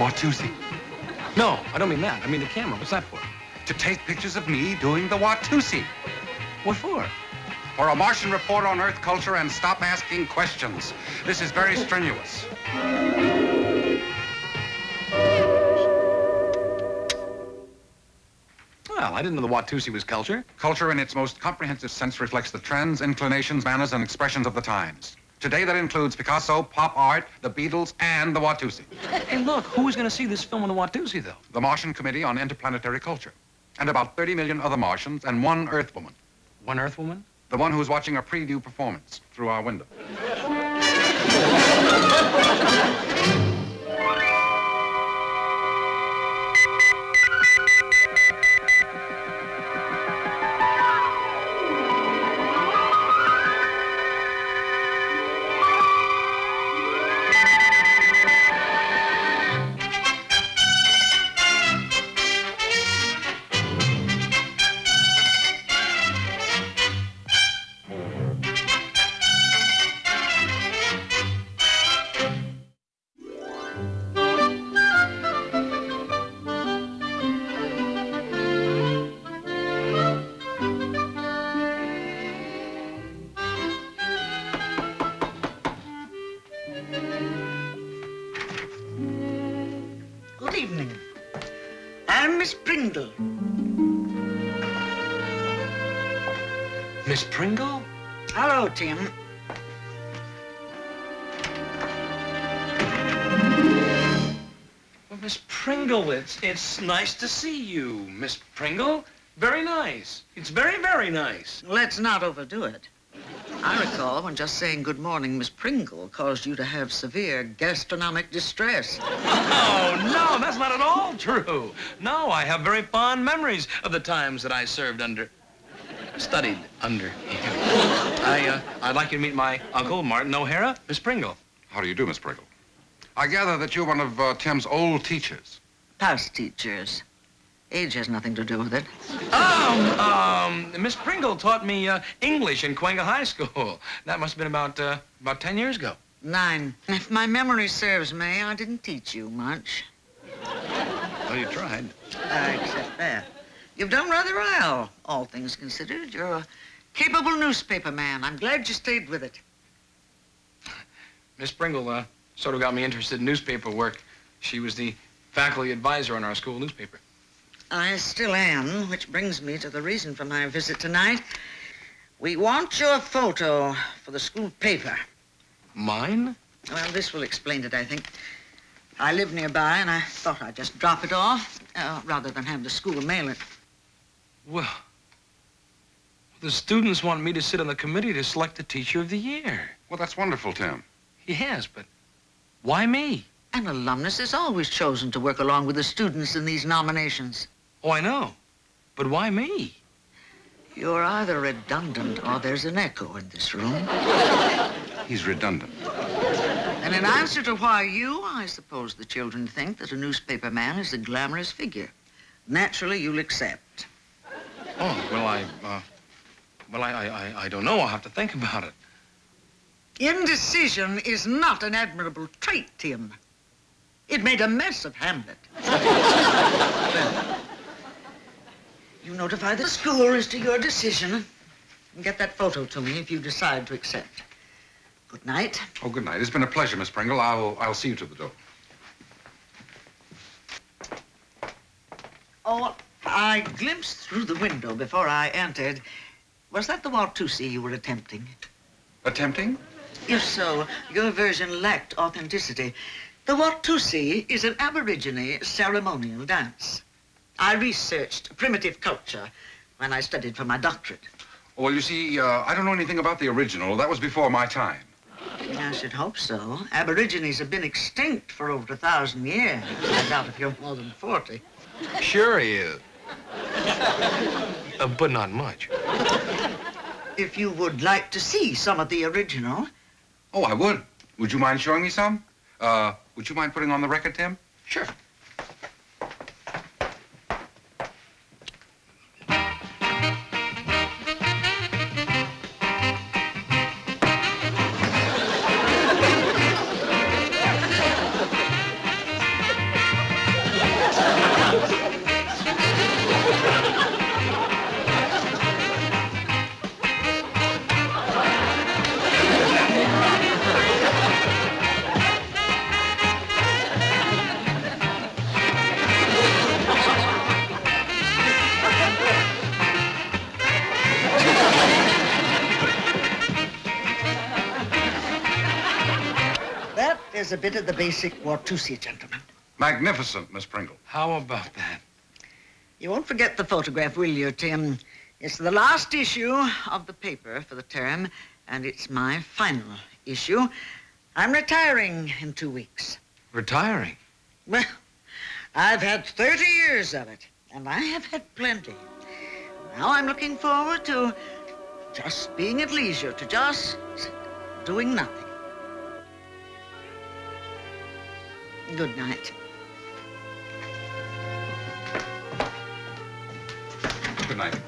Watusi. No, I don't mean that. I mean the camera. What's that for? To take pictures of me doing the Watusi. What for? For a Martian report on Earth culture and stop asking questions. This is very strenuous. Well, I didn't know the Watusi was culture. Culture in its most comprehensive sense reflects the trends, inclinations, manners, and expressions of the times. Today that includes Picasso, pop art, the Beatles, and the Watusi. Hey, look, who's going to see this film on the Watusi, though? The Martian Committee on Interplanetary Culture. And about 30 million other Martians and one Earth woman. One Earth woman? The one who's watching a preview performance through our window. Good evening. I'm Miss Pringle. Miss Pringle? Hello, Tim. Well, Miss Pringle, it's nice to see you, Miss Pringle. Very nice. It's very, very nice. Let's not overdo it. I recall when just saying good morning, Miss Pringle, caused you to have severe gastronomic distress. Oh, no, that's not at all true. No, I have very fond memories of the times that I studied under you. I'd like you to meet my uncle, Martin O'Hara, Miss Pringle. How do you do, Miss Pringle? I gather that you're one of Tim's old teachers. Past teachers. Age has nothing to do with it. Miss Pringle taught me English in Cuenca High School. That must have been about 10 years ago. 9. If my memory serves me, I didn't teach you much. Well, you tried. I accept that. You've done rather well, all things considered. You're a capable newspaper man. I'm glad you stayed with it. Miss Pringle sort of got me interested in newspaper work. She was the faculty advisor on our school newspaper. I still am, which brings me to the reason for my visit tonight. We want your photo for the school paper. Mine? Well, this will explain it, I think. I live nearby, and I thought I'd just drop it off, rather than have the school mail it. Well, the students want me to sit on the committee to select the teacher of the year. Well, that's wonderful, Tim. Yes, but why me? An alumnus is always chosen to work along with the students in these nominations. Oh, I know. But why me? You're either redundant or there's an echo in this room. He's redundant. And in answer to why you, I suppose the children think that a newspaper man is a glamorous figure. Naturally, you'll accept. Oh, well, I don't know. I'll have to think about it. Indecision is not an admirable trait, Tim. It made a mess of Hamlet. Well, you notify the school as to your decision and get that photo to me if you decide to accept. Good night. Oh, good night. It's been a pleasure, Miss Pringle. I'll see you to the door. Oh, I glimpsed through the window before I entered. Was that the Watusi you were attempting? Attempting? If so, your version lacked authenticity. The Watusi is an Aborigine ceremonial dance. I researched primitive culture when I studied for my doctorate. Well, you see, I don't know anything about the original. That was before my time. I should hope so. Aborigines have been extinct for over 1,000 years. I doubt if you're more than 40. Sure he is. But not much. If you would like to see some of the original. Oh, I would. Would you mind showing me some? Would you mind putting on the record, Tim? Sure. There's a bit of the basic Watusi, gentlemen. Magnificent, Miss Pringle. How about that? You won't forget the photograph, will you, Tim? It's the last issue of the paper for the term, and it's my final issue. I'm retiring in 2 weeks. Retiring? Well, I've had 30 years of it, and I have had plenty. Now I'm looking forward to just being at leisure, to just doing nothing. Good night. Good night.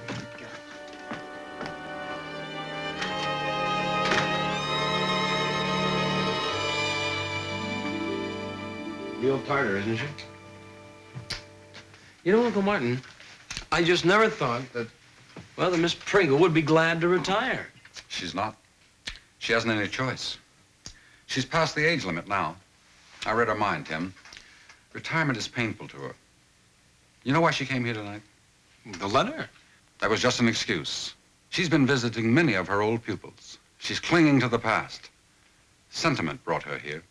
Real Tartar, isn't she? You know, Uncle Martin, I just never thought that, well, that Miss Pringle would be glad to retire. She's not. She hasn't any choice. She's past the age limit now. I read her mind, Tim. Retirement is painful to her. You know why she came here tonight? The letter? That was just an excuse. She's been visiting many of her old pupils. She's clinging to the past. Sentiment brought her here.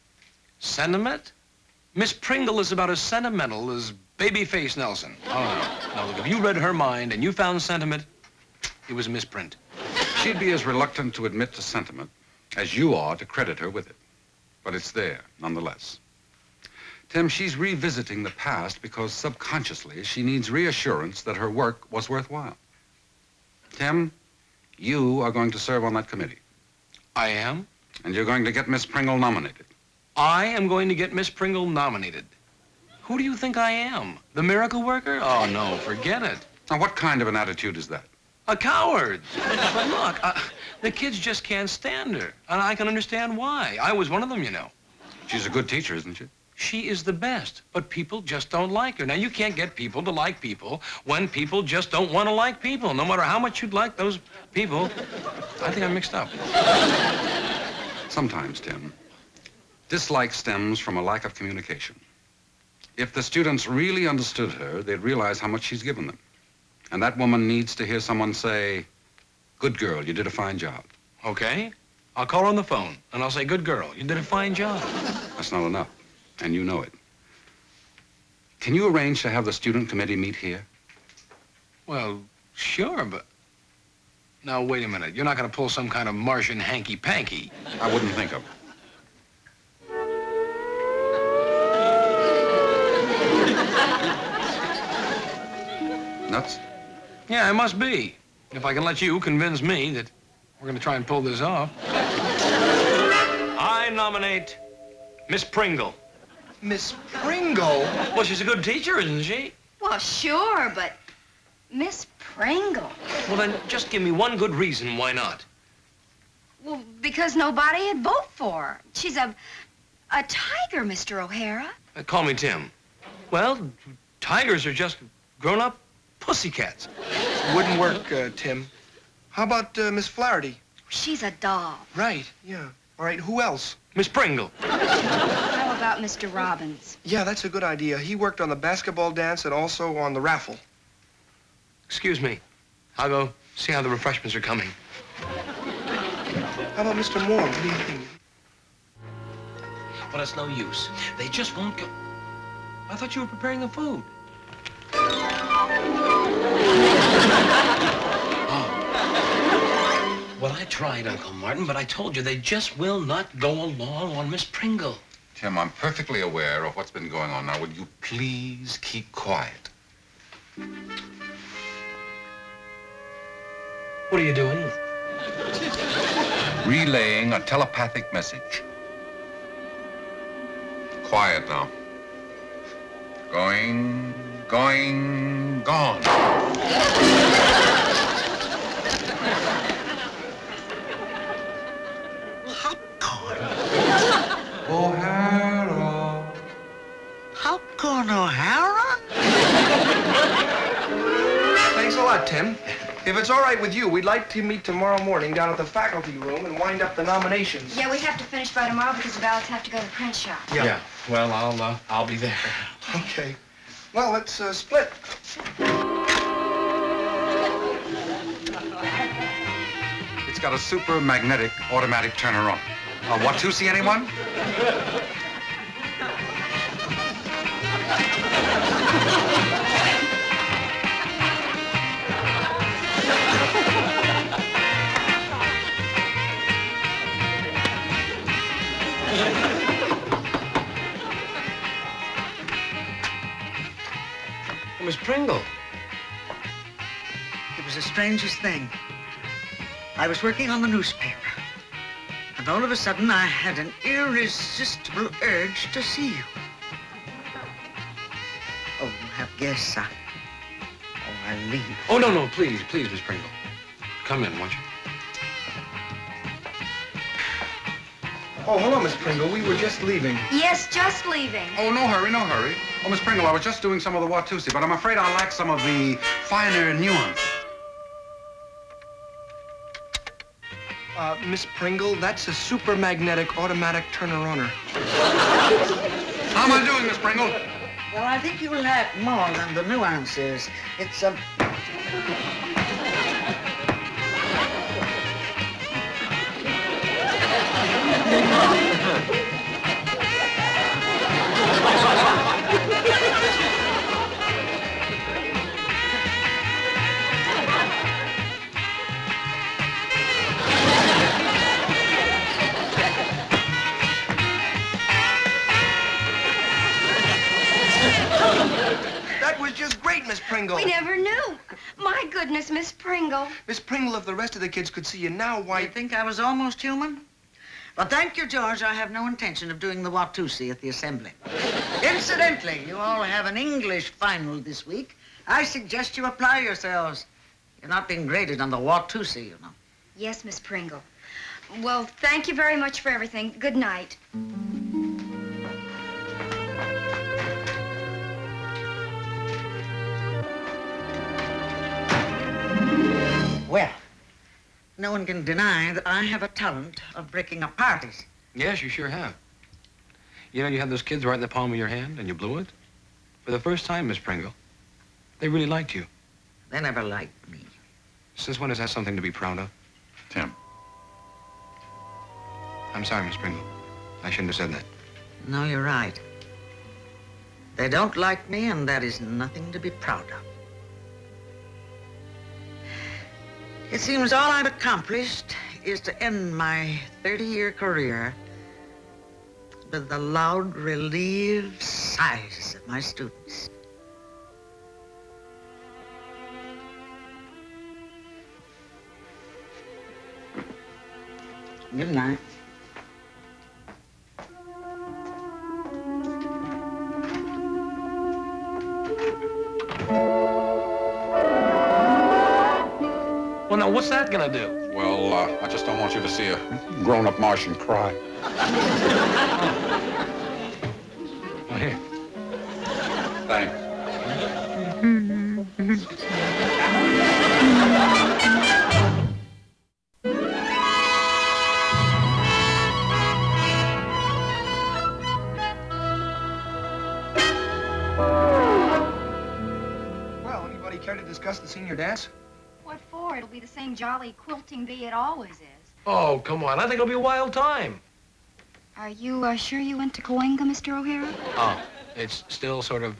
Sentiment? Miss Pringle is about as sentimental as Babyface Nelson. Oh, no. Now, look, if you read her mind and you found sentiment, it was a misprint. She'd be as reluctant to admit to sentiment as you are to credit her with it. But it's there, nonetheless. Tim, she's revisiting the past because subconsciously she needs reassurance that her work was worthwhile. Tim, you are going to serve on that committee. I am? And you're going to get Miss Pringle nominated. I am going to get Miss Pringle nominated. Who do you think I am? The miracle worker? Oh, no, forget it. Now, what kind of an attitude is that? A coward. But look, the kids just can't stand her. And I can understand why. I was one of them, you know. She's a good teacher, isn't she? She is the best, but people just don't like her. Now, you can't get people to like people when people just don't want to like people. No matter how much you'd like those people. I think I'm mixed up. Sometimes, Tim, dislike stems from a lack of communication. If the students really understood her, they'd realize how much she's given them. And that woman needs to hear someone say, "Good girl, you did a fine job." Okay? I'll call her on the phone, and I'll say, "Good girl, you did a fine job." That's not enough, and you know it. Can you arrange to have the student committee meet here? Well, sure, but... Now, wait a minute. You're not going to pull some kind of Martian hanky-panky. I wouldn't think of it. Nuts? Yeah, it must be. If I can let you convince me that we're going to try and pull this off. I nominate Miss Pringle. Miss Pringle? Well, she's a good teacher, isn't she? Well, sure, but Miss Pringle. Well, then just give me one good reason why not. Well, because nobody'd vote for her. She's a tiger, Mr. O'Hara. Call me Tim. Well, tigers are just grown-up pussycats. Wouldn't work, Tim. How about Miss Flaherty? She's a doll. Right, yeah. All right, who else? Miss Pringle. How about Mr. Robbins? Yeah, that's a good idea. He worked on the basketball dance and also on the raffle. Excuse me. I'll go see how the refreshments are coming. How about Mr. Moore? What do you think? Well, it's no use. They just won't go. I thought you were preparing the food. Oh. Well, I tried, Uncle Martin, but I told you they just will not go along on Miss Pringle. Tim, I'm perfectly aware of what's been going on. Now, would you please keep quiet? What are you doing? Relaying a telepathic message. Quiet now. Going, gone. Popcorn. O'Hara. Popcorn O'Hara? Thanks a lot, Tim. If it's all right with you, we'd like to meet tomorrow morning down at the faculty room and wind up the nominations. Yeah, we have to finish by tomorrow because the ballots have to go to the print shop. Yeah. Well, I'll be there. Okay. Well, let's split. It's got a super magnetic automatic turner on. Watusi, anyone? Miss Pringle. It was the strangest thing. I was working on the newspaper, and all of a sudden I had an irresistible urge to see you. Oh, you have guests, I'll leave. Oh, no, please, Miss Pringle. Come in, won't you? Oh, hello, Miss Pringle. We were just leaving. Yes, just leaving. Oh, no hurry, no hurry. Oh, Miss Pringle, I was just doing some of the Watusi, but I'm afraid I lack some of the finer nuances. Miss Pringle, that's a super magnetic automatic turner-runner. How am I doing, Miss Pringle? Well, I think you lack more than the nuances. It's a... That was just great, Miss Pringle. We never knew. My goodness, Miss Pringle. Miss Pringle, if the rest of the kids could see you now, why... You think I was almost human? Well, thank you, George. I have no intention of doing the Watusi at the assembly. Incidentally, you all have an English final this week. I suggest you apply yourselves. You're not being graded on the Watusi, you know. Yes, Miss Pringle. Well, thank you very much for everything. Good night. Well, no one can deny that I have a talent of breaking up parties. Yes, you sure have. You know, you had those kids right in the palm of your hand, and you blew it. For the first time, Miss Pringle, they really liked you. They never liked me. Since when is that something to be proud of? Tim. I'm sorry, Miss Pringle. I shouldn't have said that. No, you're right. They don't like me, and that is nothing to be proud of. It seems all I've accomplished is to end my 30-year career with the loud, relieved sighs of my students. Good night. Well, now, what's that gonna do? Well, I just don't want you to see a grown-up Martian cry. Well, here. Thanks. Well, anybody care to discuss the senior dance? What for? It'll be the same jolly quilting bee it always is. Oh, come on. I think it'll be a wild time. Are you sure you went to Cahuenga, Mr. O'Hara? Oh, it's still sort of,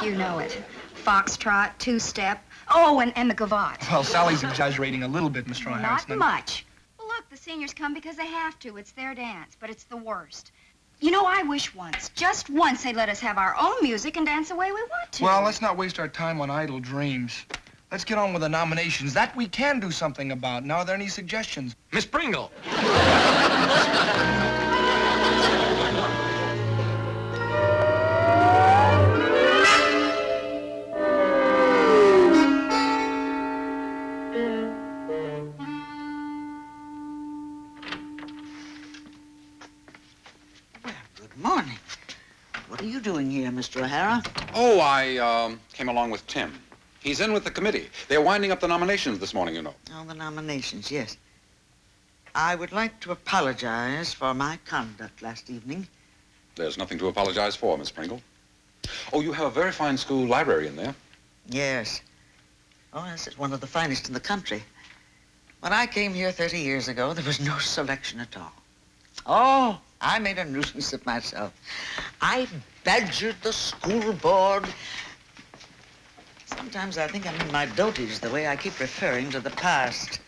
You know it. Foxtrot, two-step. Oh, and the gavotte. Well, Sally's exaggerating a little bit, Mr. O'Hara. Not much. Well, look, the seniors come because they have to. It's their dance, but it's the worst. You know, I wish once, just once, they'd let us have our own music and dance the way we want to. Well, let's not waste our time on idle dreams. Let's get on with the nominations. That we can do something about. Now, are there any suggestions? Miss Pringle. Good morning. What are you doing here, Mr. O'Hara? Oh, I came along with Tim. He's in with the committee. They're winding up the nominations this morning, you know. Oh, the nominations, yes. I would like to apologize for my conduct last evening. There's nothing to apologize for, Miss Pringle. Oh, you have a very fine school library in there. Yes. Oh, yes, it's one of the finest in the country. When I came here 30 years ago, there was no selection at all. Oh, I made a nuisance of myself. I badgered the school board. Sometimes I think I'm in my dotage, the way I keep referring to the past.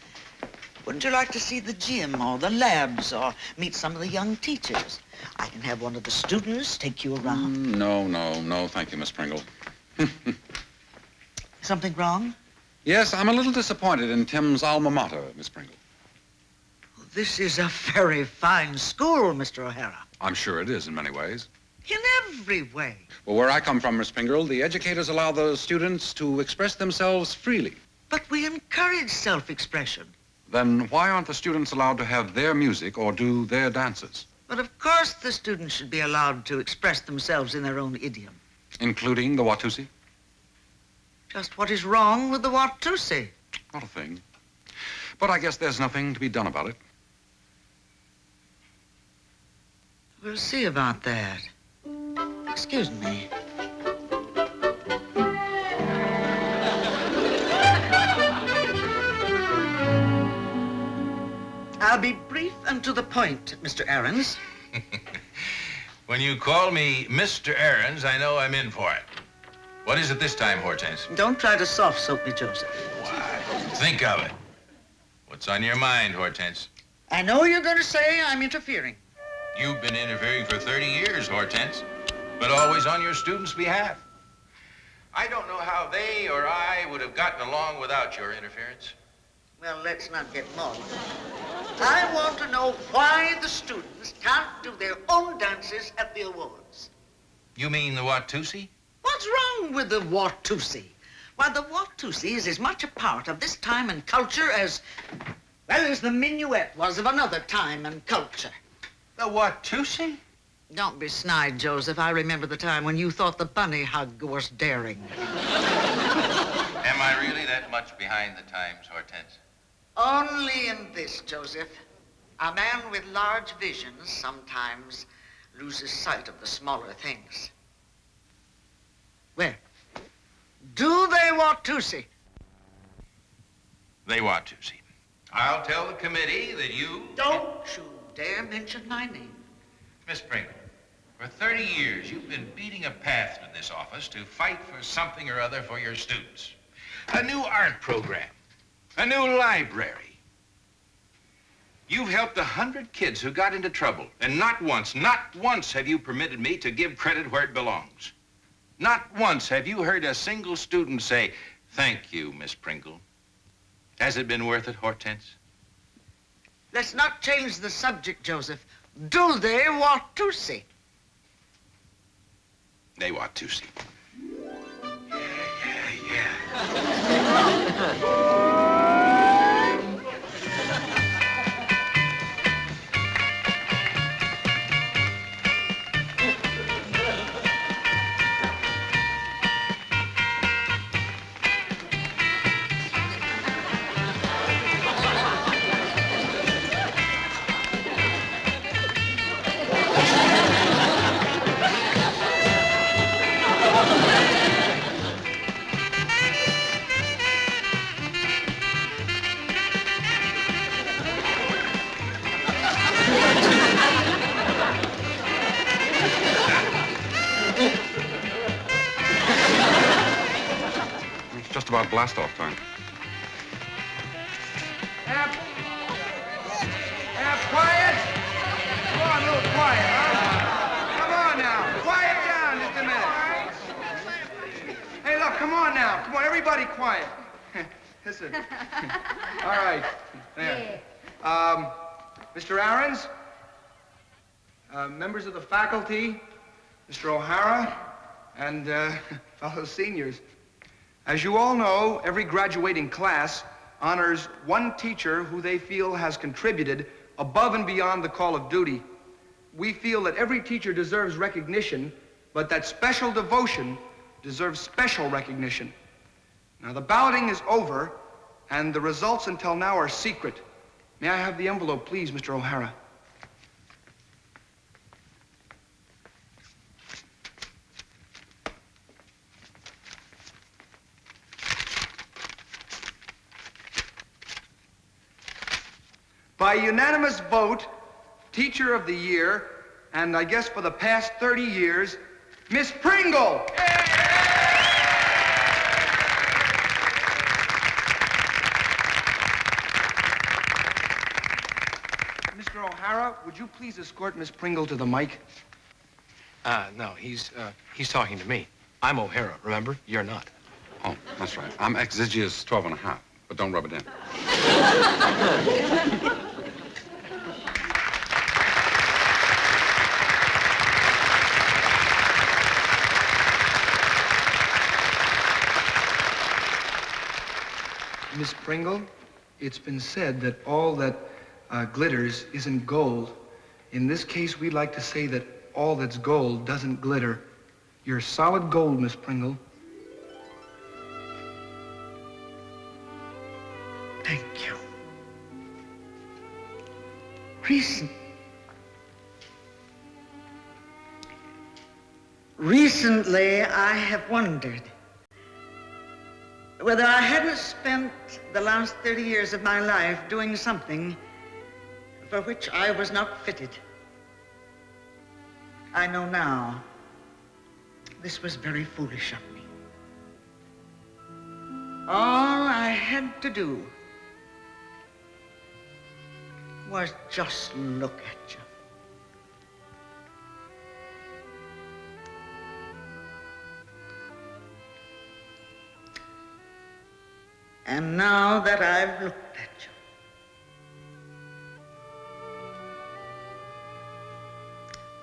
Wouldn't you like to see the gym or the labs or meet some of the young teachers? I can have one of the students take you around. No, thank you, Miss Pringle. Something wrong? Yes, I'm a little disappointed in Tim's alma mater, Miss Pringle. This is a very fine school, Mr. O'Hara. I'm sure it is in many ways. In every way. Well, where I come from, Miss Pringle, the educators allow the students to express themselves freely. But we encourage self-expression. Then why aren't the students allowed to have their music or do their dances? But of course the students should be allowed to express themselves in their own idiom. Including the Watusi? Just what is wrong with the Watusi? Not a thing. But I guess there's nothing to be done about it. We'll see about that. Excuse me. I'll be brief and to the point, Mr. Arons. When you call me Mr. Arons, I know I'm in for it. What is it this time, Hortense? Don't try to soft soap me, Joseph. Why, think of it. What's on your mind, Hortense? I know you're going to say I'm interfering. You've been interfering for 30 years, Hortense, but always on your students' behalf. I don't know how they or I would have gotten along without your interference. Well, let's not get maudlin. I want to know why the students can't do their own dances at the awards. You mean the Watusi? What's wrong with the Watusi? Why, the Watusi is as much a part of this time and culture as, well, as the minuet was of another time and culture. The Watusi? Don't be snide, Joseph. I remember the time when you thought the bunny hug was daring. Am I really that much behind the times, Hortense? Only in this, Joseph. A man with large visions sometimes loses sight of the smaller things. Where? Do they Watusi? They Watusi. I'll tell the committee that you... Don't you dare mention my name. Miss Pringle, for 30 years, you've been beating a path to this office to fight for something or other for your students. A new art program, a new library. You've helped 100 kids who got into trouble, and not once have you permitted me to give credit where it belongs. Not once have you heard a single student say, "Thank you, Miss Pringle." Has it been worth it, Hortense? Let's not change the subject, Joseph. Do they Watusi? They Watusi. Yeah. It's just about blast-off time. Quiet! Come on, a little quiet, huh? Come on now. Quiet down just a minute. Hey, look, come on now. Come on, everybody quiet. Listen. All right. There. Mr. Arons, members of the faculty, Mr. O'Hara, and fellow seniors. As you all know, every graduating class honors one teacher who they feel has contributed above and beyond the call of duty. We feel that every teacher deserves recognition, but that special devotion deserves special recognition. Now, the balloting is over, and the results until now are secret. May I have the envelope, please, Mr. O'Hara? By unanimous vote, Teacher of the Year, and I guess for the past 30 years, Miss Pringle! Mr. O'Hara, would you please escort Miss Pringle to the mic? No, he's talking to me. I'm O'Hara, remember? You're not. Oh, that's right. I'm Exigius 12 and a half, but don't rub it in. Miss Pringle, it's been said that all that glitters isn't gold. In this case, we'd like to say that all that's gold doesn't glitter. You're solid gold, Miss Pringle. Thank you. Recently, I have wondered whether I hadn't spent the last 30 years of my life doing something for which I was not fitted. I know now this was very foolish of me. All I had to do was just look at you. And now that I've looked at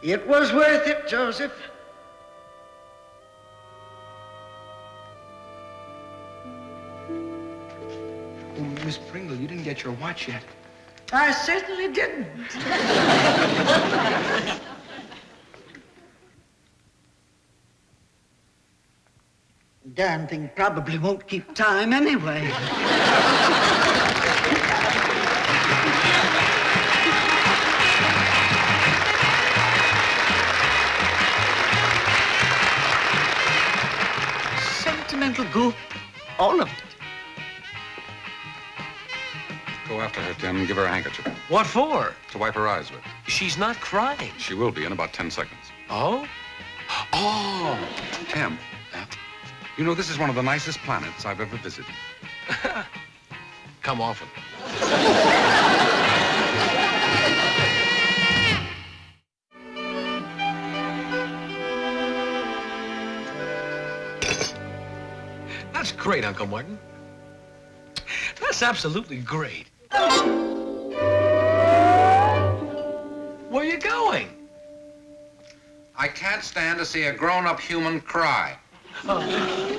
you, it was worth it, Joseph. Oh, Miss Pringle, you didn't get your watch yet. I certainly didn't. Darn thing probably won't keep time anyway. Sentimental goop, all of it. Go after her, Tim, and give her a handkerchief What for? to wipe her eyes with. She's not crying. She will be in about 10 seconds. Oh? Oh! Tim, you know, this is one of the nicest planets I've ever visited. Come often. That's great, Uncle Martin. That's absolutely great. Where are you going? I can't stand to see a grown-up human cry. Oh.